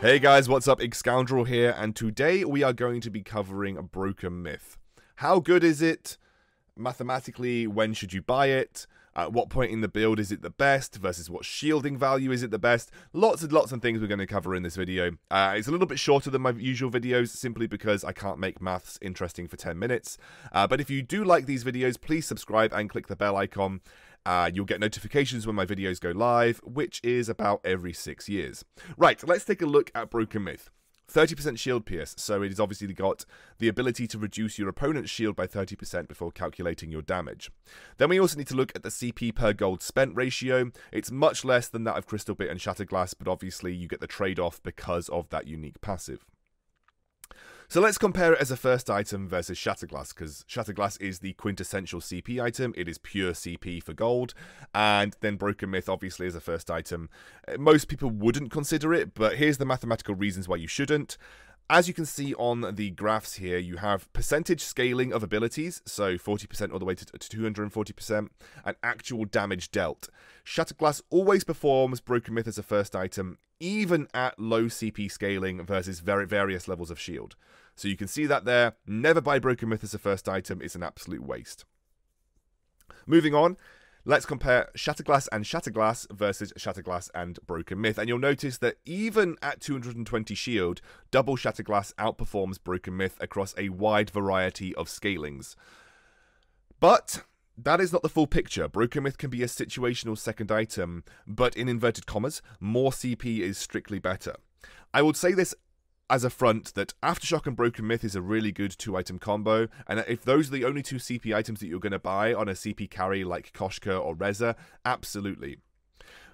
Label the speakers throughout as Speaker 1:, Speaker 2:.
Speaker 1: Hey guys, what's up? Excoundrel here, and today we are going to be covering a Broken Myth. How good is it? Mathematically, when should you buy it? At what point in the build is it the best versus what shielding value is it the best? Lots and lots of things we're going to cover in this video. It's a little bit shorter than my usual videos simply because I can't make maths interesting for 10 minutes. But if you do like these videos, please subscribe and click the bell icon. You'll get notifications when my videos go live, which is about every 6 years. Right, let's take a look at Broken Myth. 30% shield pierce, so it has obviously got the ability to reduce your opponent's shield by 30% before calculating your damage. Then we also need to look at the CP per gold spent ratio. It's much less than that of Crystal Bit and Shatterglass, but obviously you get the trade-off because of that unique passive. So let's compare it as a first item versus Shatterglass, because Shatterglass is the quintessential CP item. It is pure CP for gold, and then Broken Myth obviously is a first item. Most people wouldn't consider it, but here's the mathematical reasons why you shouldn't. As you can see on the graphs here, you have percentage scaling of abilities, so 40% all the way to 240%, and actual damage dealt. Shatterglass always performs Broken Myth as a first item, even at low CP scaling versus various levels of shield. So you can see that there. Never buy Broken Myth as a first item. It's an absolute waste. Moving on. Let's compare Shatterglass and Shatterglass versus Shatterglass and Broken Myth. And you'll notice that even at 220 shield, double Shatterglass outperforms Broken Myth across a wide variety of scalings. But that is not the full picture. Broken Myth can be a situational second item, but in inverted commas, more CP is strictly better. I would say this as a front that Aftershock and Broken Myth is a really good 2-item combo, and if those are the only 2 CP items that you're going to buy on a CP carry like Koshka or Reza, absolutely.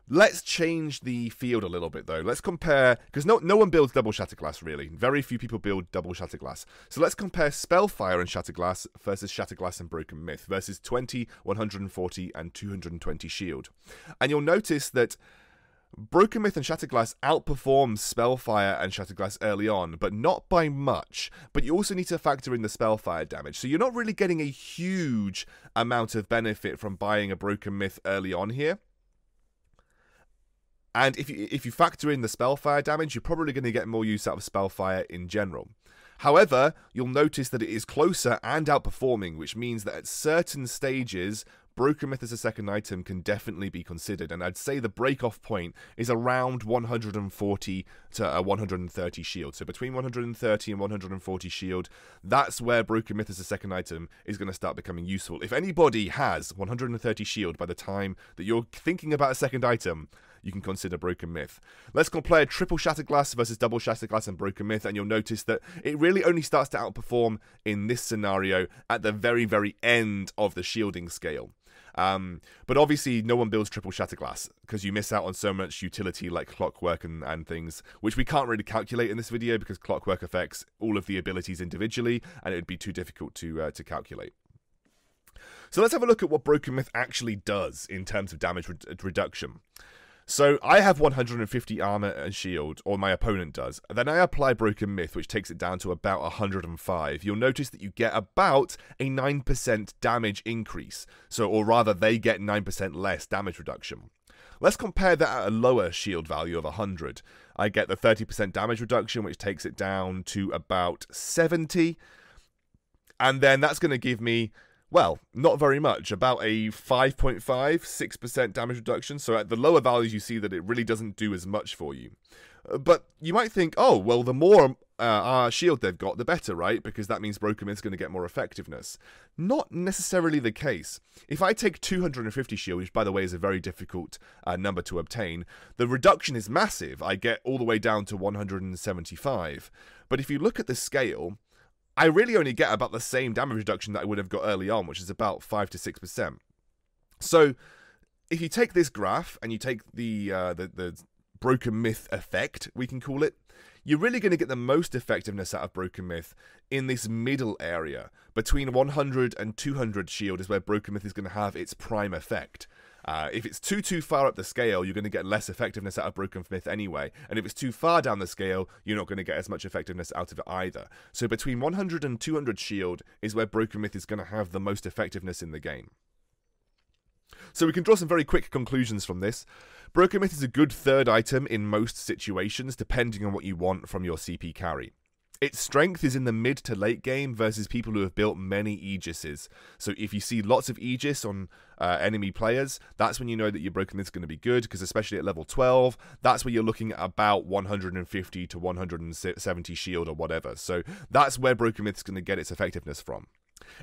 Speaker 1: Let's change the field a little bit though. Let's compare, because no one builds double Shatterglass really. Very few people build double Shatterglass. So let's compare Spellfire and Shatterglass versus Shatterglass and Broken Myth versus 20, 140 and 220 shield. And you'll notice that Broken Myth and Shatterglass outperforms Spellfire and Shatterglass early on, but not by much. But you also need to factor in the Spellfire damage. So you're not really getting a huge amount of benefit from buying a Broken Myth early on here. And if you factor in the Spellfire damage, you're probably going to get more use out of Spellfire in general. However, you'll notice that it is closer and outperforming, which means that at certain stages, Broken Myth as a second item can definitely be considered, and I'd say the break-off point is around 140 to 130 shield. So between 130 and 140 shield, that's where Broken Myth as a second item is going to start becoming useful. If anybody has 130 shield by the time that you're thinking about a second item, you can consider Broken Myth. Let's compare triple Shatterglass versus double Shatterglass and Broken Myth, and you'll notice that it really only starts to outperform in this scenario at the very, very end of the shielding scale. But obviously no one builds triple Shatterglass because you miss out on so much utility like Clockwork and things, which we can't really calculate in this video because Clockwork affects all of the abilities individually and it would be too difficult to calculate. So let's have a look at what Broken Myth actually does in terms of damage reduction. So I have 150 armor and shield, or my opponent does. Then I apply Broken Myth, which takes it down to about 105. You'll notice that you get about a 9% damage increase. So, or rather, they get 9% less damage reduction. Let's compare that at a lower shield value of 100. I get the 30% damage reduction, which takes it down to about 70. And then that's going to give me, well, not very much, about a 5.5, 6% damage reduction. So at the lower values, you see that it really doesn't do as much for you. But you might think, oh, well, the more shield they've got, the better, right? Because that means Broken Myth's going to get more effectiveness. Not necessarily the case. If I take 250 shield, which by the way is a very difficult number to obtain, the reduction is massive. I get all the way down to 175. But if you look at the scale, I really only get about the same damage reduction that I would have got early on, which is about 5 to 6%. So if you take this graph and you take the Broken Myth effect, we can call it, you're really going to get the most effectiveness out of Broken Myth in this middle area. Between 100 and 200 shield is where Broken Myth is going to have its prime effect. If it's too far up the scale, you're going to get less effectiveness out of Broken Myth anyway. And if it's too far down the scale, you're not going to get as much effectiveness out of it either. So between 100 and 200 shield is where Broken Myth is going to have the most effectiveness in the game. So we can draw some very quick conclusions from this. Broken Myth is a good third item in most situations, depending on what you want from your CP carry. Its strength is in the mid to late game versus people who have built many Aegises. So if you see lots of Aegis on enemy players, that's when you know that your Broken Myth is going to be good, because especially at level 12, that's where you're looking at about 150 to 170 shield or whatever. So that's where Broken Myth is going to get its effectiveness from.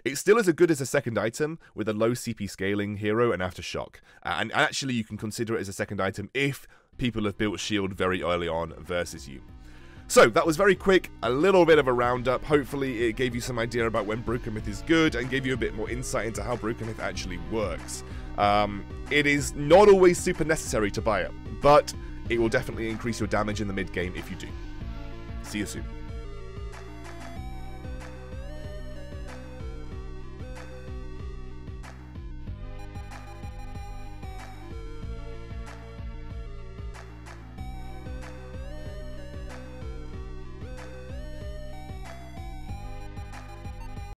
Speaker 1: It still is as good as a second item with a low CP scaling hero and Aftershock. And actually you can consider it as a second item if people have built shield very early on versus you. So, that was very quick, a little bit of a roundup. Hopefully it gave you some idea about when Broken Myth is good and gave you a bit more insight into how Broken Myth actually works. It is not always super necessary to buy it, but it will definitely increase your damage in the mid game if you do. See you soon.